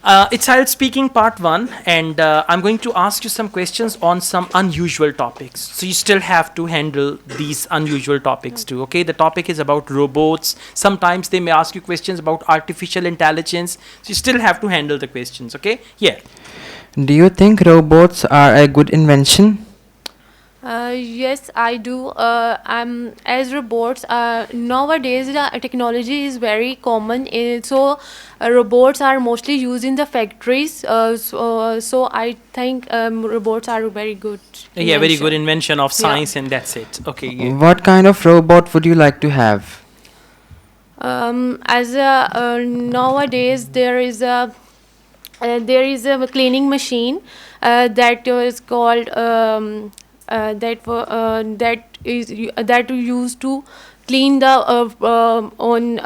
It's IELTS speaking part 1, and I'm going to ask you some questions on some unusual topics. So you still have to handle these unusual topics too, okay? The topic is about robots. Sometimes they may ask you questions about artificial intelligence. So you still have to handle the questions, okay? Yeah. Do you think robots are a good invention? Yes, I do. As robots, nowadays the technology is very common. Robots are mostly used in the factories. So I think robots are a very good Yeah, very good invention. invention of Yeah. science, and that's it. Okay, yeah. What kind of robot would you like to have? Nowadays there is a cleaning machine that is called that we use to clean the on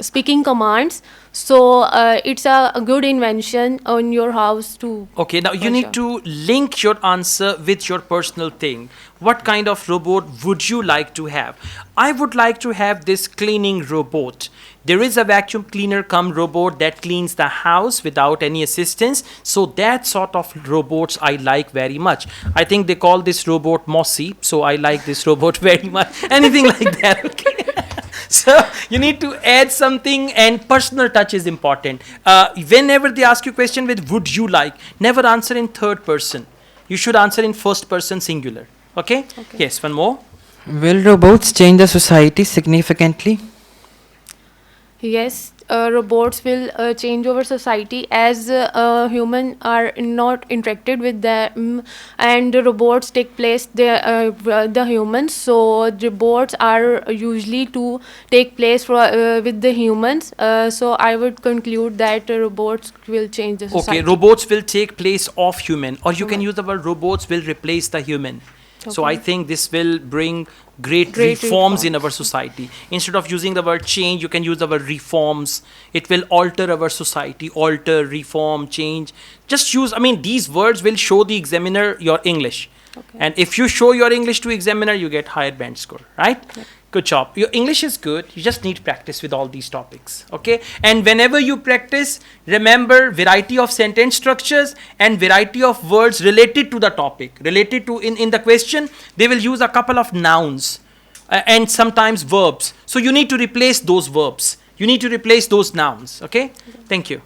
speaking commands. So it's a good invention on your house to. Okay, now you need to link your answer with your personal thing. What kind of robot would you like to have? I would like to have this cleaning robot. There is a vacuum cleaner cum robot that cleans the house without any assistance. So that sort of robots I like very much. I think they call this robot Mossy. So I like this robot very much. Anything like that, okay? So you need to add something, and personal touch is important. Whenever they ask you question with would you like, never answer in third person. You should answer in first person singular. Okay? Yes, one more. Will robots change the society significantly? Yes, robots will change over society as humans are not interacted with them, and the robots take place the humans. So robots are usually to take place with the humans. So I would conclude that robots will change the society. Okay, robots will take place of human, or you can Human. use the word robots will replace the human. So I Okay. think this will bring great Great reforms in our reforms. society. Instead of using the word change, you can use the word reforms. It will alter our society, alter, reform, change. Just use, I mean, these words will show the examiner your English. Okay. And if you show your English to examiner, you get higher band score, right? Good job. Your English is good. You just need practice with all these topics, okay? And whenever you practice, remember variety of sentence structures and variety of words related to the topic. Related to, in the question, they will use a couple of nouns and sometimes verbs. So you need to replace those verbs. You need to replace those nouns, okay? Thank you.